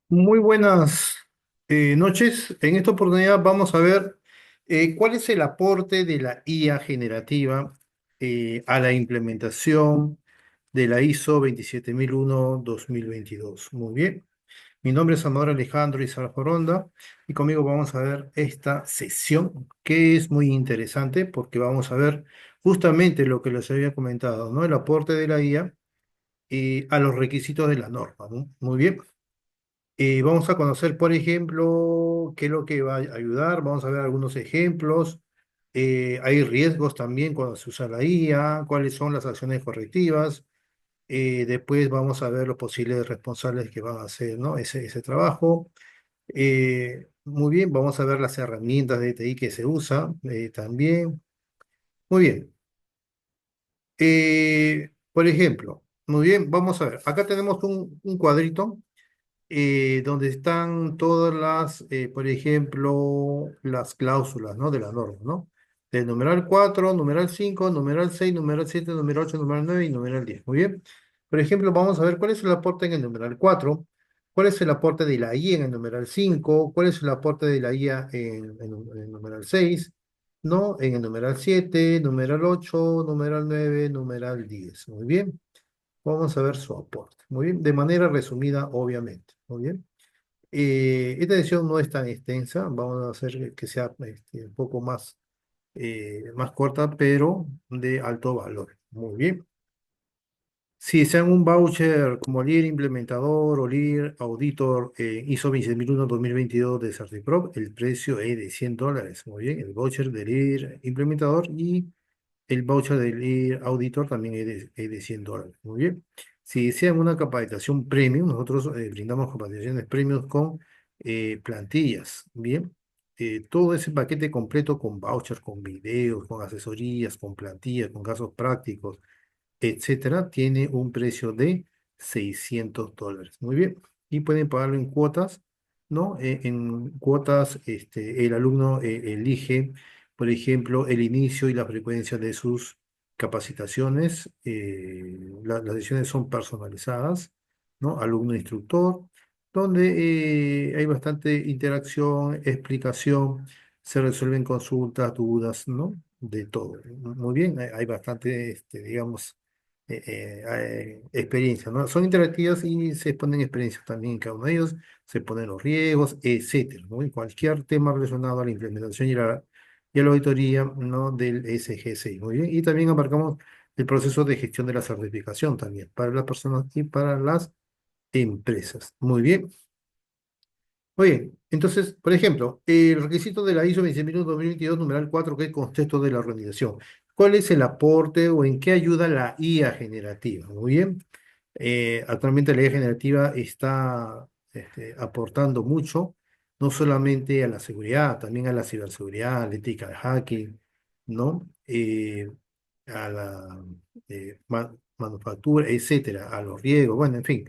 Muy buenas noches. En esta oportunidad vamos a ver cuál es el aporte de la IA generativa a la implementación de la ISO 27001-2022. Muy bien. Mi nombre es Amador Alejandro Izarra Foronda y conmigo vamos a ver esta sesión que es muy interesante porque vamos a ver justamente lo que les había comentado, ¿no? El aporte de la IA a los requisitos de la norma, ¿no? Muy bien. Vamos a conocer, por ejemplo, qué es lo que va a ayudar. Vamos a ver algunos ejemplos. Hay riesgos también cuando se usa la IA, cuáles son las acciones correctivas. Después vamos a ver los posibles responsables que van a hacer, ¿no? ese trabajo. Muy bien, vamos a ver las herramientas de TI que se usa también. Muy bien. Por ejemplo, muy bien, vamos a ver. Acá tenemos un cuadrito donde están todas por ejemplo, las cláusulas, ¿no? De la norma, ¿no? Del numeral 4, numeral 5, numeral 6, numeral 7, numeral 8, numeral 9 y numeral 10. Muy bien. Por ejemplo, vamos a ver cuál es el aporte en el numeral 4, cuál es el aporte de la I en el numeral 5, cuál es el aporte de la IA en el numeral 6, ¿no? En el numeral 7, numeral 8, numeral 9, numeral 10. Muy bien. Vamos a ver su aporte. Muy bien, de manera resumida, obviamente. Muy bien. Esta edición no es tan extensa, vamos a hacer que sea un poco más corta, pero de alto valor. Muy bien. Si sean un voucher como Lead Implementador o Lead Auditor ISO 27001-2022 de Certiprop, el precio es de $100. Muy bien, el voucher de Lead Implementador y el voucher del auditor también es de $100. Muy bien. Si desean una capacitación premium, nosotros brindamos capacitaciones premium con plantillas. Bien. Todo ese paquete completo con vouchers, con videos, con asesorías, con plantillas, con casos prácticos, etcétera, tiene un precio de $600. Muy bien. Y pueden pagarlo en cuotas, ¿no? En cuotas, el alumno elige, por ejemplo, el inicio y la frecuencia de sus capacitaciones. Las sesiones son personalizadas, ¿no? Alumno-instructor, donde hay bastante interacción, explicación, se resuelven consultas, dudas, ¿no? De todo. Muy bien, hay bastante, digamos, experiencias, ¿no? Son interactivas y se exponen experiencias también en cada uno de ellos, se ponen los riesgos, etcétera, ¿no? Y cualquier tema relacionado a la implementación y a la auditoría, ¿no? Del SG6, muy bien. Y también abarcamos el proceso de gestión de la certificación también, para las personas y para las empresas. Muy bien. Muy bien, entonces, por ejemplo, el requisito de la ISO 26022, numeral 4, que es contexto de la organización. ¿Cuál es el aporte o en qué ayuda la IA generativa? Muy bien. Actualmente la IA generativa está aportando mucho, no solamente a la seguridad, también a la ciberseguridad, a la ética de hacking, ¿no? A la manufactura, etcétera, a los riesgos, bueno, en fin.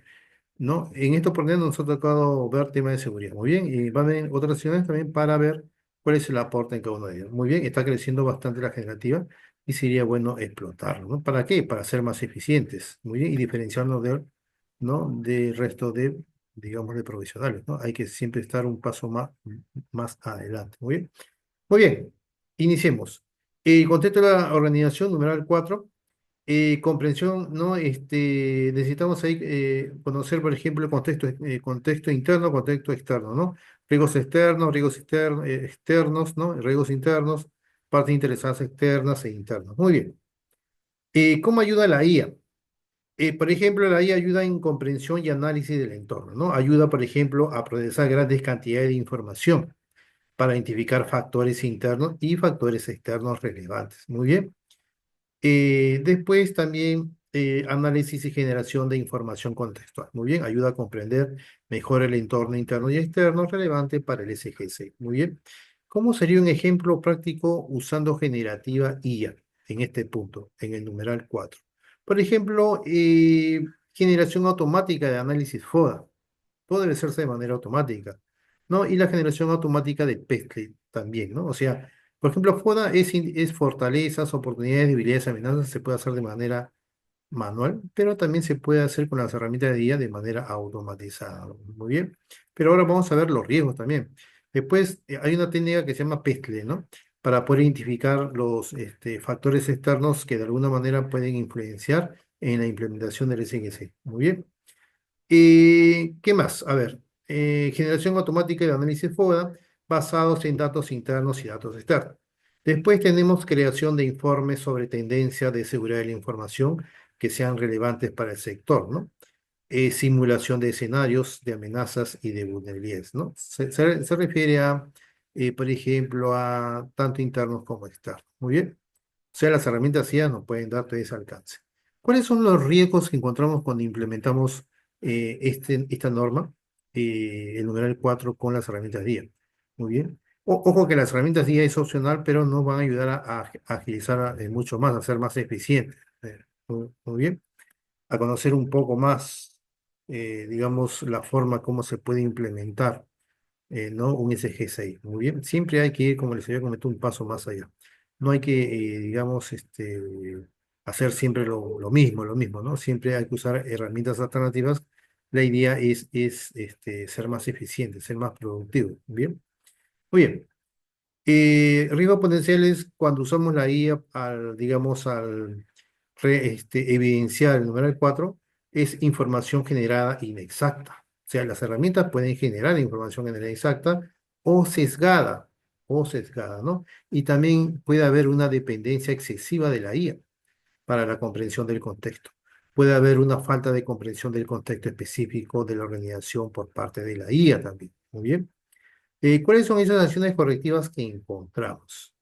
¿No? En esta oportunidad nos ha tocado ver temas de seguridad. Muy bien, y van a haber otras acciones también para ver cuál es el aporte en cada uno de ellos. Muy bien, está creciendo bastante la generativa y sería bueno explotarlo, ¿no? ¿Para qué? Para ser más eficientes, muy bien, y diferenciarnos ¿no? Del resto digamos, de profesionales, ¿no? Hay que siempre estar un paso más adelante. Muy bien. Muy bien, iniciemos. El contexto de la organización, numeral 4. Comprensión, ¿no? Necesitamos ahí conocer, por ejemplo, el contexto interno, contexto externo, ¿no? Riesgos externos, ¿no? Riesgos internos, partes interesadas externas e internas. Muy bien. ¿Cómo ayuda la IA? Por ejemplo, la IA ayuda en comprensión y análisis del entorno, ¿no? Ayuda, por ejemplo, a procesar grandes cantidades de información para identificar factores internos y factores externos relevantes. Muy bien. Después también análisis y generación de información contextual. Muy bien, ayuda a comprender mejor el entorno interno y externo relevante para el SGC. Muy bien. ¿Cómo sería un ejemplo práctico usando generativa IA en este punto, en el numeral 4? Por ejemplo, generación automática de análisis FODA. Todo debe hacerse de manera automática, ¿no? Y la generación automática de PESTLE también, ¿no? O sea, por ejemplo, FODA es fortalezas, oportunidades, debilidades, amenazas, se puede hacer de manera manual, pero también se puede hacer con las herramientas de IA de manera automatizada. Muy bien. Pero ahora vamos a ver los riesgos también. Después hay una técnica que se llama PESTLE, ¿no? Para poder identificar los factores externos que de alguna manera pueden influenciar en la implementación del SGC. Muy bien. ¿Qué más? A ver, generación automática de análisis FODA basados en datos internos y datos externos. Después tenemos creación de informes sobre tendencias de seguridad de la información que sean relevantes para el sector, ¿no? Simulación de escenarios de amenazas y de vulnerabilidades, ¿no? Se refiere a, por ejemplo, a tanto internos como externos. Muy bien. O sea, las herramientas IA nos pueden dar todo ese alcance. ¿Cuáles son los riesgos que encontramos cuando implementamos esta norma, el numeral 4 con las herramientas IA? Muy bien. Ojo que las herramientas IA es opcional, pero nos van a ayudar a agilizar mucho más, a ser más eficientes. Muy bien. A conocer un poco más, digamos, la forma como se puede implementar, ¿no? Un SG6. Muy bien. Siempre hay que ir, como les había comentado, un paso más allá. No hay que, digamos, hacer siempre lo mismo, ¿no? Siempre hay que usar herramientas alternativas. La idea es ser más eficiente, ser más productivo. Bien. Muy bien. Riesgos potenciales cuando usamos la IA al, digamos, al evidenciar el numeral 4 es información generada inexacta. O sea, las herramientas pueden generar información generada inexacta o sesgada, ¿no? Y también puede haber una dependencia excesiva de la IA para la comprensión del contexto. Puede haber una falta de comprensión del contexto específico de la organización por parte de la IA también. Muy bien. ¿Cuáles son esas acciones correctivas que encontramos?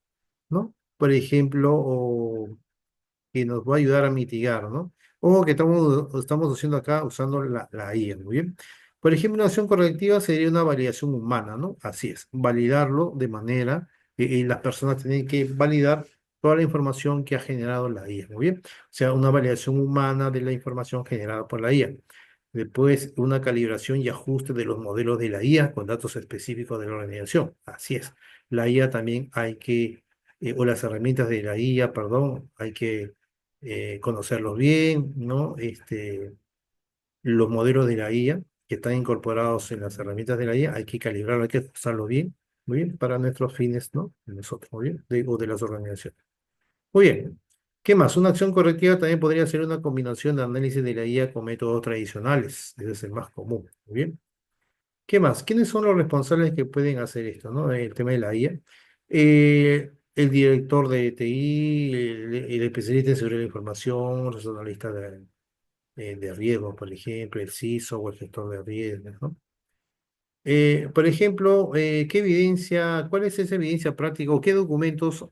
¿No? Por ejemplo, o que nos va a ayudar a mitigar, ¿no? O que estamos haciendo acá usando la IA, muy bien. Por ejemplo, una acción correctiva sería una validación humana, ¿no? Así es, validarlo de manera que las personas tienen que validar toda la información que ha generado la IA, muy bien. O sea, una validación humana de la información generada por la IA. Después, una calibración y ajuste de los modelos de la IA con datos específicos de la organización. Así es. La IA también hay que, o las herramientas de la IA, perdón, hay que conocerlos bien, ¿no? Los modelos de la IA que están incorporados en las herramientas de la IA, hay que calibrarlos, hay que usarlos bien, muy bien, para nuestros fines, ¿no? De nosotros, muy bien, o de las organizaciones. Muy bien. ¿Qué más? Una acción correctiva también podría ser una combinación de análisis de la IA con métodos tradicionales. Ese es el más común. Muy bien. ¿Qué más? ¿Quiénes son los responsables que pueden hacer esto, ¿no? El tema de la IA. El director de TI, el especialista en seguridad de la información, los analistas de riesgos, por ejemplo, el CISO o el gestor de riesgos, ¿no? Por ejemplo, ¿qué evidencia, cuál es esa evidencia práctica o qué documentos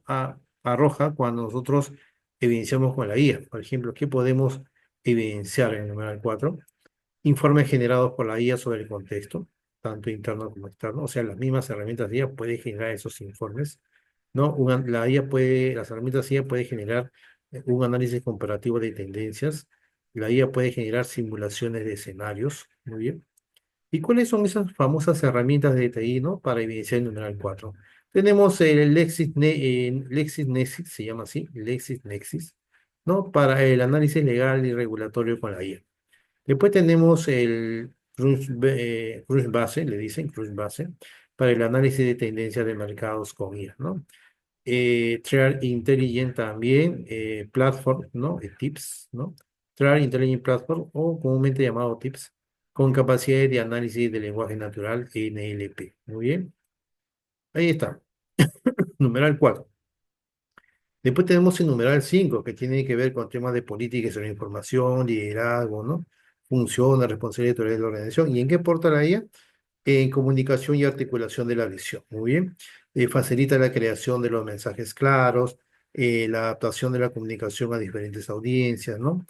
arroja cuando nosotros evidenciamos con la IA? Por ejemplo, ¿qué podemos evidenciar en el numeral 4? Informes generados por la IA sobre el contexto, tanto interno como externo. O sea, las mismas herramientas de IA pueden generar esos informes, ¿no? La IA puede, las herramientas IA pueden generar un análisis comparativo de tendencias. La IA puede generar simulaciones de escenarios. Muy bien. ¿Y cuáles son esas famosas herramientas de TI, ¿no? Para evidenciar el numeral 4? Tenemos el LexisNexis, se llama así, LexisNexis, ¿no? Para el análisis legal y regulatorio con la IA. Después tenemos el Crunchbase, le dicen Crunchbase, para el análisis de tendencias de mercados con IA, ¿no? Trial Intelligent también, Platform, ¿no? Tips, ¿no? Trial Intelligent Platform, o comúnmente llamado Tips, con capacidades de análisis de lenguaje natural, NLP. Muy bien, ahí está, numeral 4. Después tenemos el numeral 5 que tiene que ver con temas de política sobre información, liderazgo, ¿no? Funciones, responsabilidad de la organización. ¿Y en qué aporta la IA? En comunicación y articulación de la visión. Muy bien. Facilita la creación de los mensajes claros, la adaptación de la comunicación a diferentes audiencias, ¿no?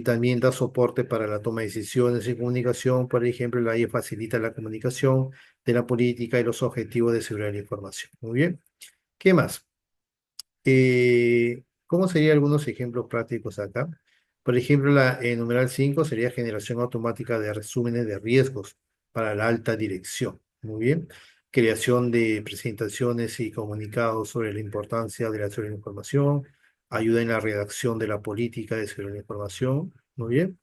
También da soporte para la toma de decisiones y comunicación. Por ejemplo, la IA facilita la comunicación de la política y los objetivos de seguridad de la información. Muy bien. ¿Qué más? ¿Cómo serían algunos ejemplos prácticos acá? Por ejemplo, el numeral 5 sería generación automática de resúmenes de riesgos para la alta dirección. Muy bien. Creación de presentaciones y comunicados sobre la importancia de la seguridad de la información. ayuda en la redacción de la política de seguridad de la información. Muy bien.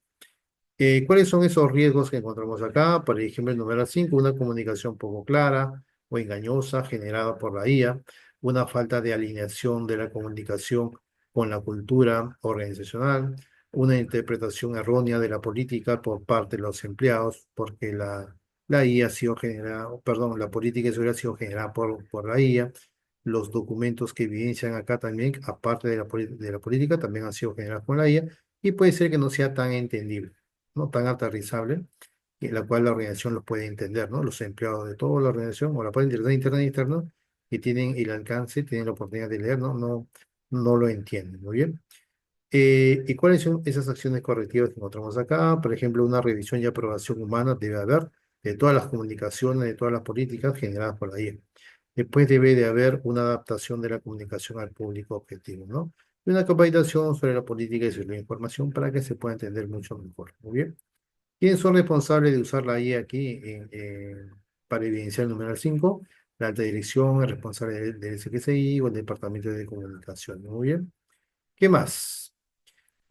¿Cuáles son esos riesgos que encontramos acá? Por ejemplo, el número 5, una comunicación poco clara o engañosa generada por la IA, una falta de alineación de la comunicación con la cultura organizacional, una interpretación errónea de la política por parte de los empleados, porque la IA ha sido generada, perdón, la política de seguridad ha sido generada por la IA. Los documentos que evidencian acá también, aparte de de la política, también han sido generados con la IA y puede ser que no sea tan entendible, no tan aterrizable, en la cual la organización los puede entender, ¿no? Los empleados de toda la organización o la parte interna e interna que tienen el alcance, tienen la oportunidad de leer, ¿no? No lo entienden, muy bien. ¿Y cuáles son esas acciones correctivas que encontramos acá? Por ejemplo, una revisión y aprobación humana debe haber de todas las comunicaciones, de todas las políticas generadas por la IA. Después debe de haber una adaptación de la comunicación al público objetivo, ¿no? Y una capacitación sobre la política y sobre la información para que se pueda entender mucho mejor. Muy bien. ¿Quiénes son responsables de usar la IA aquí para evidenciar el numeral 5? La alta dirección, el responsable del SGCI o el departamento de comunicación. Muy bien. ¿Qué más?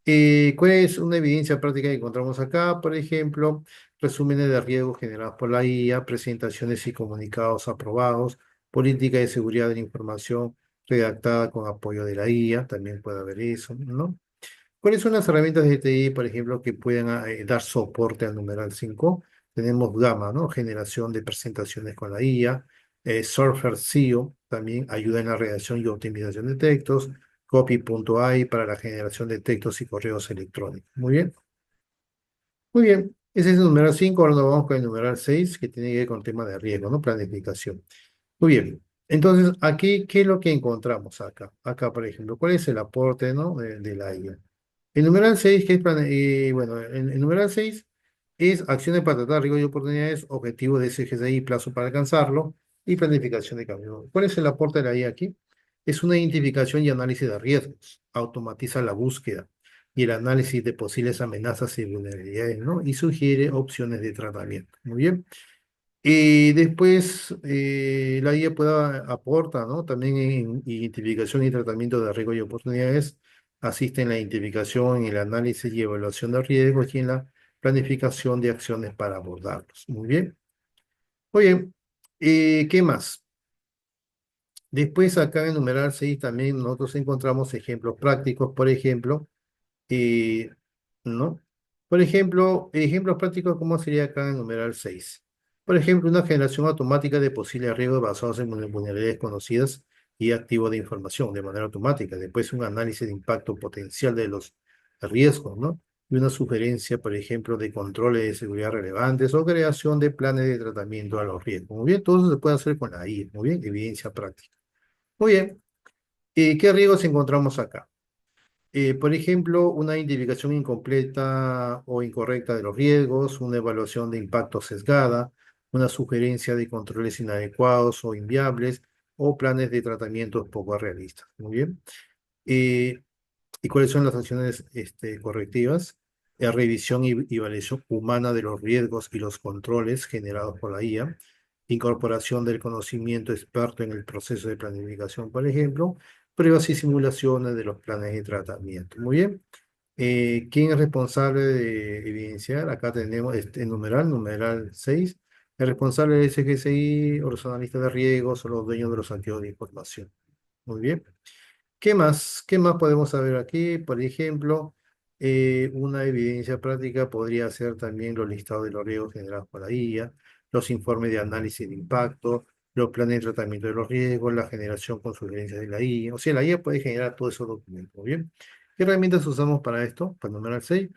¿Cuál es una evidencia práctica que encontramos acá? Por ejemplo, resúmenes de riesgos generados por la IA, presentaciones y comunicados aprobados, política de seguridad de la información redactada con apoyo de la IA, también puede haber eso, ¿no? ¿Cuáles son las herramientas de TI, por ejemplo, que pueden dar soporte al numeral 5? Tenemos Gamma, ¿no? Generación de presentaciones con la IA. Surfer SEO también ayuda en la redacción y optimización de textos. Copy.ai para la generación de textos y correos electrónicos. Muy bien. Muy bien. Ese es el numeral 5. Ahora nos vamos con el numeral 6, que tiene que ver con tema de riesgo, ¿no? Planificación. Muy bien. Entonces, aquí, ¿qué es lo que encontramos acá? Acá, por ejemplo, ¿cuál es el aporte, ¿no? de la IA? El numeral 6 que es bueno, el numeral 6 es acciones para tratar riesgos y oportunidades, objetivo de SGCI, plazo para alcanzarlo y planificación de cambio. ¿Cuál es el aporte de la IA aquí? Es una identificación y análisis de riesgos, automatiza la búsqueda y el análisis de posibles amenazas y vulnerabilidades, ¿no? Y sugiere opciones de tratamiento. Muy bien. Y después la IA aporta, ¿no? También en identificación y tratamiento de riesgos y oportunidades, asiste en la identificación, en el análisis y evaluación de riesgos y en la planificación de acciones para abordarlos. Muy bien. Oye, ¿qué más? Después acá en el numeral 6 también nosotros encontramos ejemplos prácticos, por ejemplo, eh, ¿no? Por ejemplo, ejemplos prácticos, ¿cómo sería acá en el numeral 6? Por ejemplo, una generación automática de posibles riesgos basados en vulnerabilidades conocidas y activos de información de manera automática. Después, un análisis de impacto potencial de los riesgos, ¿no? Y una sugerencia, por ejemplo, de controles de seguridad relevantes o creación de planes de tratamiento a los riesgos. Muy bien, todo eso se puede hacer con la IA. Muy bien, evidencia práctica. Muy bien. ¿Qué riesgos encontramos acá? Por ejemplo, una identificación incompleta o incorrecta de los riesgos, una evaluación de impacto sesgada, una sugerencia de controles inadecuados o inviables, o planes de tratamientos poco realistas. Muy bien. Eh, ¿Y cuáles son las acciones correctivas? Revisión y evaluación humana de los riesgos y los controles generados por la IA, incorporación del conocimiento experto en el proceso de planificación, por ejemplo, pruebas y simulaciones de los planes de tratamiento. Muy bien. ¿Quién es responsable de evidenciar? Acá tenemos este numeral 6. El responsable del SGCI o los analistas de riesgos o los dueños de los activos de información. Muy bien. ¿Qué más? ¿Qué más podemos saber aquí? Por ejemplo, una evidencia práctica podría ser también los listados de los riesgos generados por la IA, los informes de análisis de impacto, los planes de tratamiento de los riesgos, la generación con sugerencias de la IA. O sea, la IA puede generar todos esos documentos. ¿Muy bien? ¿Qué herramientas usamos para esto? Para el número 6.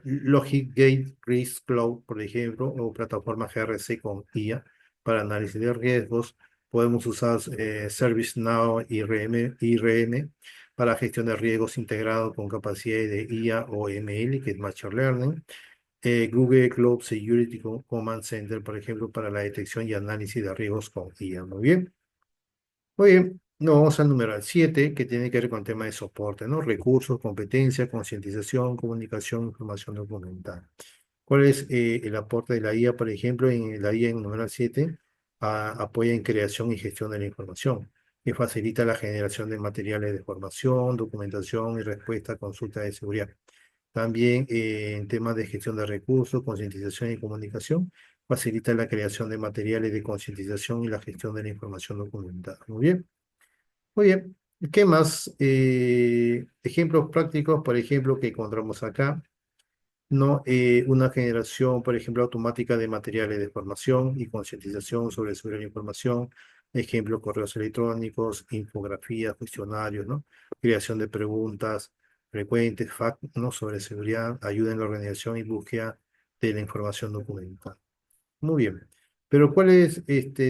Logicgate Risk Cloud, por ejemplo, o plataforma GRC con IA para análisis de riesgos. Podemos usar ServiceNow IRM para gestión de riesgos integrado con capacidades de IA o ML, que es Machine Learning. Google Cloud Security Command Center, por ejemplo, para la detección y análisis de riesgos con IA. Muy bien. Muy bien. No, vamos al número 7, que tiene que ver con el tema de soporte, ¿no? Recursos, competencia, concientización, comunicación, información documental. ¿Cuál es el aporte de la IA, por ejemplo, en la IA en numeral 7? Apoya en creación y gestión de la información. que facilita la generación de materiales de formación, documentación y respuesta a consultas de seguridad. También en temas de gestión de recursos, concientización y comunicación, facilita la creación de materiales de concientización y la gestión de la información documentada. Muy bien. Muy bien. ¿Qué más? Ejemplos prácticos, por ejemplo, que encontramos acá. ¿No? Una generación, por ejemplo, automática de materiales de formación y concientización sobre seguridad de la información, ejemplo, correos electrónicos, infografías, cuestionarios, ¿no? Creación de preguntas frecuentes, ¿no? Sobre seguridad, ayuda en la organización y búsqueda de la información documental. Muy bien. Pero ¿cuáles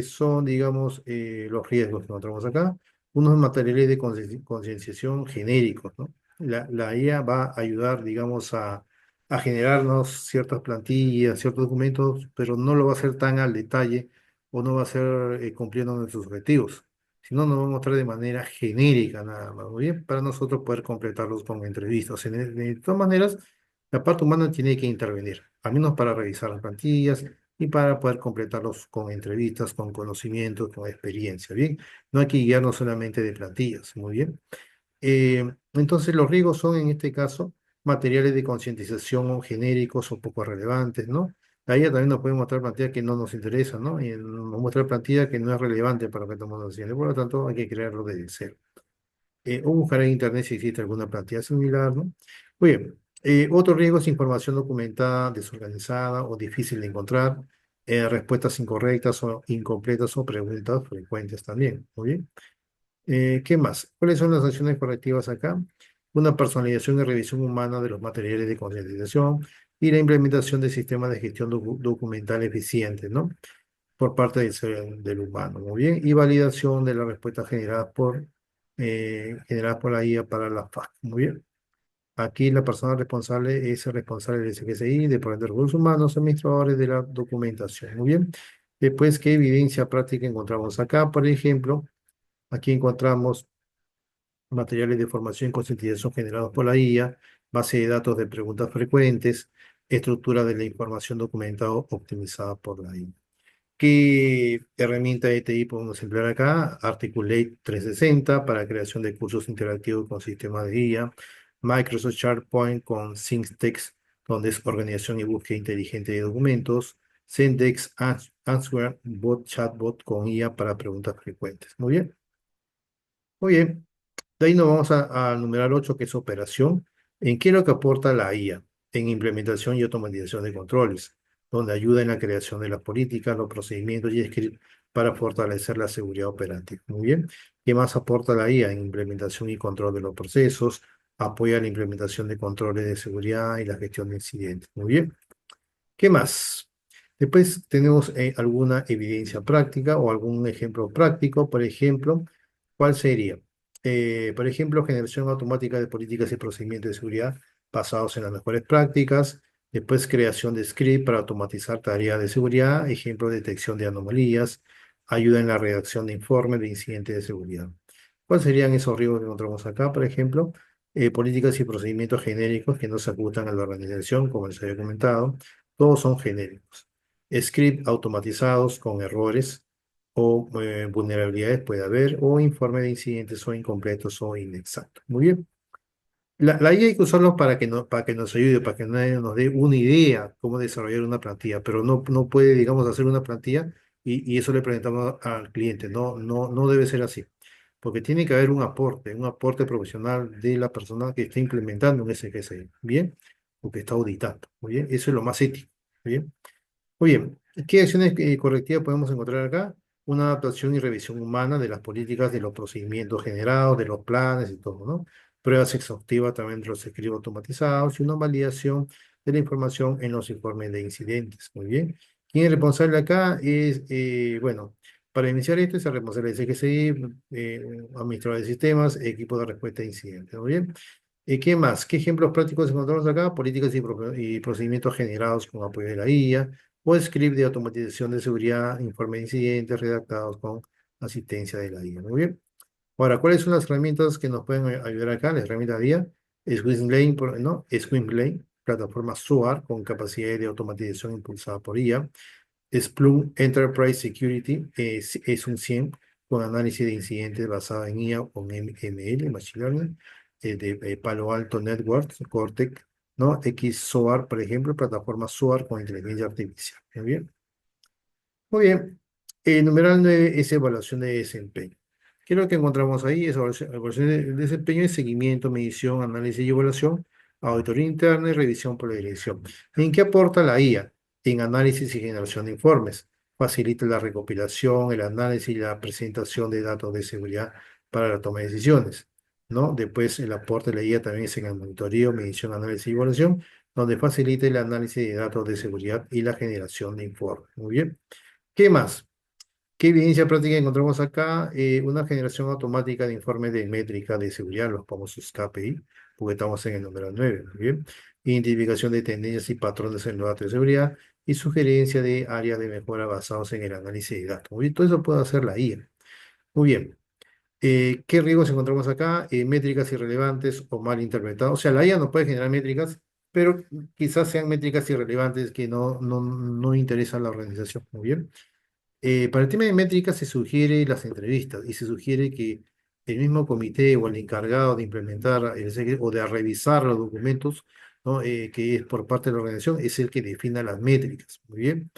son, digamos, los riesgos que encontramos acá? Unos materiales de concienciación genéricos, ¿no? La IA va a ayudar, digamos, a generarnos ciertas plantillas, ciertos documentos, pero no lo va a hacer tan al detalle o no va a hacer cumpliendo nuestros objetivos, sino nos va a mostrar de manera genérica nada más, muy bien, para nosotros poder completarlos con entrevistas. De todas maneras, la parte humana tiene que intervenir, al menos para revisar las plantillas y para poder completarlos con entrevistas, con conocimientos, con experiencia, ¿bien? No hay que guiarnos solamente de plantillas, muy bien. Entonces, los riesgos son, en este caso, materiales de concientización genéricos o poco relevantes, ¿no? Ahí también nos puede mostrar plantillas que no nos interesan, ¿no? Y nos muestra plantillas que no es relevante para lo que estamos haciendo. Por lo tanto, hay que crearlo desde cero. O buscar en internet si existe alguna plantilla similar, ¿no? Muy bien. Otro riesgo es información documentada, desorganizada o difícil de encontrar, respuestas incorrectas o incompletas o preguntas frecuentes también. Muy bien. ¿Qué más? ¿Cuáles son las acciones correctivas acá? Una personalización y revisión humana de los materiales de concientización y la implementación de sistemas de gestión documental eficientes, ¿no? Por parte del humano, muy bien, y validación de las respuestas generadas por la IA para la FAC, muy bien. Aquí la persona responsable es el responsable del SGSI, de de recursos humanos, administradores de la documentación, muy bien. Después, ¿qué evidencia práctica encontramos acá? Por ejemplo, aquí encontramos materiales de formación y concientización generados por la IA, base de datos de preguntas frecuentes, estructura de la información documentada optimizada por la IA. ¿Qué herramienta de TI podemos emplear acá? Articulate 360 para creación de cursos interactivos con sistemas de IA. Microsoft SharePoint con SyncText, donde es organización y búsqueda inteligente de documentos. Zendesk Answer Bot Chatbot con IA para preguntas frecuentes. Muy bien. Muy bien. De ahí nos vamos al numeral 8 que es operación. ¿En qué es lo que aporta la IA? En implementación y automatización de controles, donde ayuda en la creación de las políticas, los procedimientos y scripts para fortalecer la seguridad operativa. Muy bien. ¿Qué más aporta la IA? En implementación y control de los procesos, apoya la implementación de controles de seguridad y la gestión de incidentes. Muy bien. ¿Qué más? Después tenemos alguna evidencia práctica o algún ejemplo práctico. Por ejemplo, ¿cuál sería? Por ejemplo, generación automática de políticas y procedimientos de seguridad basados en las mejores prácticas. Después, creación de script para automatizar tareas de seguridad. Ejemplo, detección de anomalías. Ayuda en la redacción de informes de incidentes de seguridad. ¿Cuáles serían esos riesgos que encontramos acá? Por ejemplo, políticas y procedimientos genéricos que no se ajustan a la organización, como les había comentado. Todos son genéricos. Script automatizados con errores o vulnerabilidades puede haber, o informe de incidentes o incompletos o inexactos. Muy bien. La IA hay que usarlos para que nos ayude, para que nos dé una idea cómo desarrollar una plantilla, pero no puede, digamos, hacer una plantilla y eso le presentamos al cliente. No debe ser así, porque tiene que haber un aporte profesional de la persona que está implementando un SGSI, ¿bien? O que está auditando, ¿muy bien? Eso es lo más ético, ¿bien? Muy bien, ¿qué acciones correctivas podemos encontrar acá? Una adaptación y revisión humana de las políticas, de los procedimientos generados, de los planes y todo, ¿no? Pruebas exhaustivas también de los escribos automatizados y una validación de la información en los informes de incidentes. Muy bien. ¿Quién es responsable acá? Bueno, para iniciar esto es el responsable de CGCI, administrador de sistemas, equipo de respuesta a incidentes. Muy bien. ¿Qué más? ¿Qué ejemplos prácticos encontramos acá? Políticas y procedimientos generados con apoyo de la IA o script de automatización de seguridad, informe de incidentes redactados con asistencia de la IA. Muy bien. Ahora, ¿cuáles son las herramientas que nos pueden ayudar acá? La herramienta de IA es Swimlane, ¿no? Swimlane, plataforma SOAR con capacidad de automatización impulsada por IA. Splunk Enterprise Security es un 100 con análisis de incidentes basado en IA o con ML, Machine Learning, Palo Alto Networks, Cortex, ¿no? XSOAR, por ejemplo, plataforma SOAR con inteligencia artificial. Muy bien. Muy bien. Numeral 9 es evaluación de desempeño. ¿Qué es lo que encontramos ahí? Es evaluación de desempeño, es seguimiento, medición, análisis y evaluación, auditoría interna y revisión por la dirección. ¿En qué aporta la IA? En análisis y generación de informes. Facilita la recopilación, el análisis y la presentación de datos de seguridad para la toma de decisiones, ¿no? Después el aporte de la IA también es en el monitoreo, medición, análisis y evaluación, donde facilita el análisis de datos de seguridad y la generación de informes. Muy bien. ¿Qué más? ¿Qué evidencia práctica encontramos acá? Una generación automática de informes de métrica de seguridad, los famosos KPI, porque estamos en el número 9, ¿muy bien? Identificación de tendencias y patrones en los datos de seguridad y sugerencia de áreas de mejora basados en el análisis de datos. Muy bien, todo eso puede hacer la IA. Muy bien. ¿Qué riesgos encontramos acá? Métricas irrelevantes o mal interpretadas. O sea, la IA no puede generar métricas, pero quizás sean métricas irrelevantes que no interesan a la organización. Muy bien. Para el tema de métricas se sugiere las entrevistas y se sugiere que el mismo comité o el encargado de implementar o de revisar los documentos, ¿no? Que es por parte de la organización, es el que defina las métricas. Muy bien.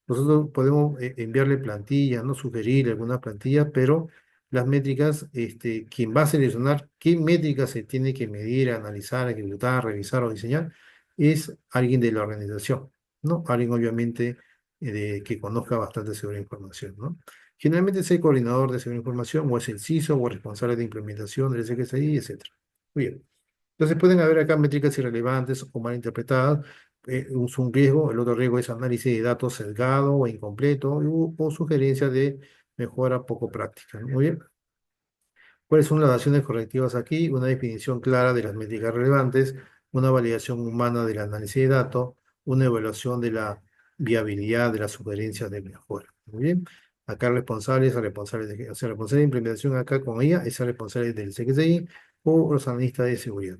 Nosotros podemos enviarle plantillas, no sugerir alguna plantilla, pero las métricas, quien va a seleccionar qué métricas se tiene que medir, analizar, ejecutar, revisar o diseñar, es alguien de la organización, ¿no? Alguien obviamente que conozca bastante sobre la información, ¿no? Generalmente es el coordinador de seguridad de información o es el CISO o el responsable de implementación del SXI, etcétera. Muy bien. Entonces pueden haber acá métricas irrelevantes o mal interpretadas. Es un riesgo. El otro riesgo es análisis de datos sesgado o incompleto o sugerencias de mejora poco práctica, ¿no? Muy bien. ¿Cuáles son las acciones correctivas aquí? Una definición clara de las métricas relevantes, una validación humana del análisis de datos, una evaluación de la viabilidad de las sugerencias de mejora. Muy bien. Acá responsables, a responsables o sea, responsable de implementación acá con ella, es el responsable del CXI o los analistas de seguridad.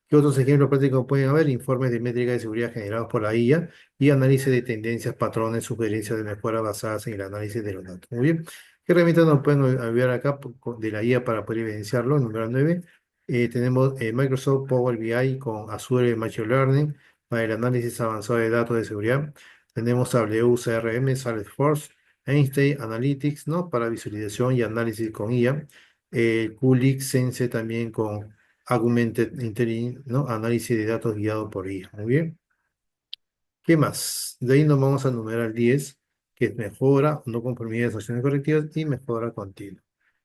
¿Qué otros ejemplos prácticos pueden haber? Informes de métrica de seguridad generados por la IA y análisis de tendencias, patrones, sugerencias de mejora basadas en el análisis de los datos. Muy bien. ¿Qué herramientas nos pueden ayudar acá de la IA para poder evidenciarlo? Número 9, tenemos Microsoft Power BI con Azure Machine Learning para el análisis avanzado de datos de seguridad. Tenemos WCRM, Salesforce, Einstein Analytics, ¿no? Para visualización y análisis con IA. Qlik Sense también con Augmented Intelligence, ¿no? Análisis de datos guiado por IA. Muy bien. ¿Qué más? De ahí nos vamos a numerar 10, que es mejora, no conformidades, acciones correctivas y mejora continua.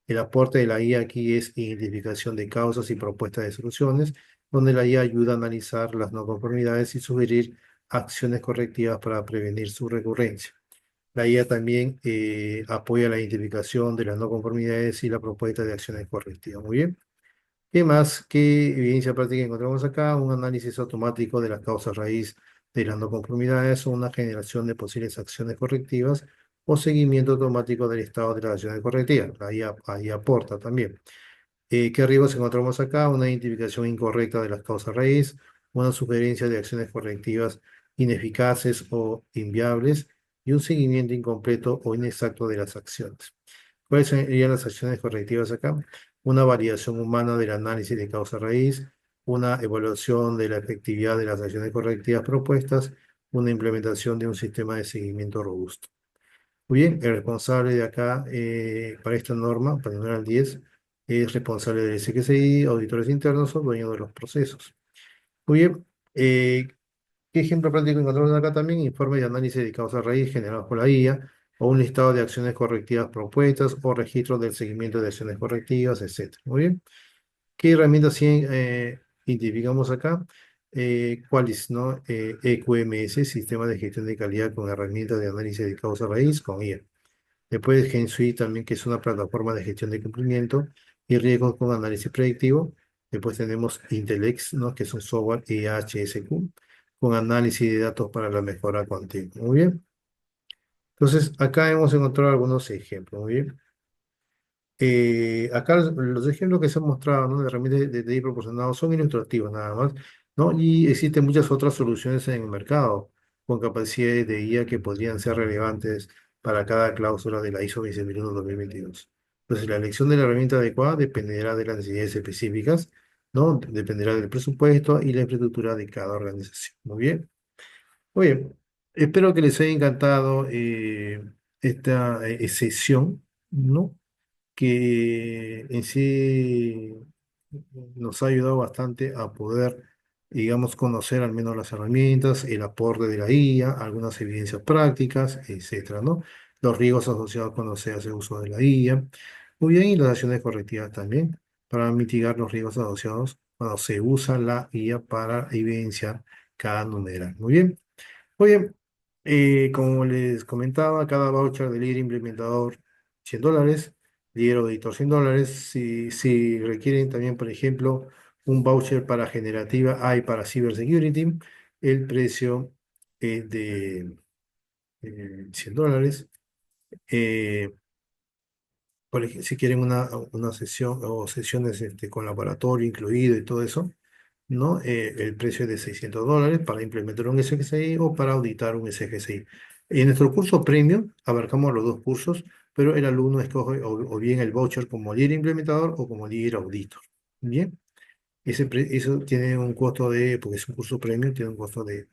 El aporte de la IA aquí es identificación de causas y propuestas de soluciones, donde la IA ayuda a analizar las no conformidades y sugerir acciones correctivas para prevenir su recurrencia. La IA también apoya la identificación de las no conformidades y la propuesta de acciones correctivas. Muy bien. ¿Qué más? ¿Qué evidencia práctica encontramos acá? Un análisis automático de las causas raíz de las no conformidades o una generación de posibles acciones correctivas o seguimiento automático del estado de las acciones correctivas. Ahí aporta también. ¿Qué riesgos encontramos acá? Una identificación incorrecta de las causas raíz, una sugerencia de acciones correctivas ineficaces o inviables y un seguimiento incompleto o inexacto de las acciones. ¿Cuáles serían las acciones correctivas acá? Una validación humana del análisis de causa raíz, una evaluación de la efectividad de las acciones correctivas propuestas, una implementación de un sistema de seguimiento robusto. Muy bien, el responsable de acá para esta norma, para el numeral 10, es responsable del SQCI, auditores internos o dueño de los procesos. Muy bien, ¿qué ejemplo práctico encontramos acá también? Informe de análisis de causa raíz generados por la IA, o un listado de acciones correctivas propuestas, o registro del seguimiento de acciones correctivas, etc. Muy bien. ¿Qué herramientas sí, identificamos acá? ¿Cuáles, no? EQMS, Sistema de Gestión de Calidad con herramientas de análisis de causa raíz, con IA. Después GenSuite también, que es una plataforma de gestión de cumplimiento y riesgos con análisis predictivo. Después tenemos Intelex, ¿no? Que es un software IHSQ con análisis de datos para la mejora continua. Muy bien. Entonces, acá hemos encontrado algunos ejemplos. Muy bien. Acá los ejemplos que se han mostrado, ¿no? De herramientas de TI proporcionados son ilustrativos nada más, ¿no? Y existen muchas otras soluciones en el mercado con capacidades de IA que podrían ser relevantes para cada cláusula de la ISO 27001-2022. Entonces, la elección de la herramienta adecuada dependerá de las necesidades específicas, ¿no? Dependerá del presupuesto y la infraestructura de cada organización. Muy bien. Muy bien. Espero que les haya encantado esta sesión, ¿no? Que en sí nos ha ayudado bastante a poder, digamos, conocer al menos las herramientas, el aporte de la IA, algunas evidencias prácticas, etcétera, ¿no? Los riesgos asociados cuando se hace uso de la IA. Muy bien, y las acciones correctivas también, para mitigar los riesgos asociados cuando se usa la IA para evidenciar cada numeral. Muy bien. Oye, como les comentaba, cada voucher de líder implementador $100, líder auditor $100. Si requieren también, por ejemplo, un voucher para generativa AI para cybersecurity, el precio de $100. Eh, si quieren una sesión o sesiones con laboratorio incluido y todo eso, ¿no? El precio es de $600 para implementar un SGCI o para auditar un SGCI. En nuestro curso premium abarcamos los dos cursos, pero el alumno escoge o bien el voucher como líder implementador o como líder auditor. Bien, eso tiene un costo porque es un curso premium, tiene un costo de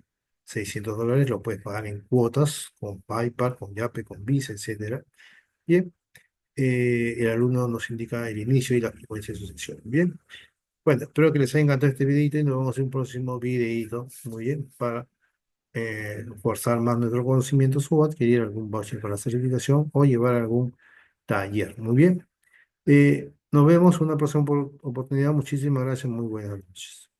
$600, lo puedes pagar en cuotas con PayPal, con Yape, con Visa, etcétera. Bien, el alumno nos indica el inicio y la frecuencia de su sesión. Bien. Bueno, espero que les haya encantado este videito y nos vemos en un próximo videito, muy bien, para forzar más nuestro conocimiento SWOT, adquirir algún voucher para la certificación o llevar algún taller. Muy bien, nos vemos en una próxima oportunidad. Muchísimas gracias, muy buenas noches.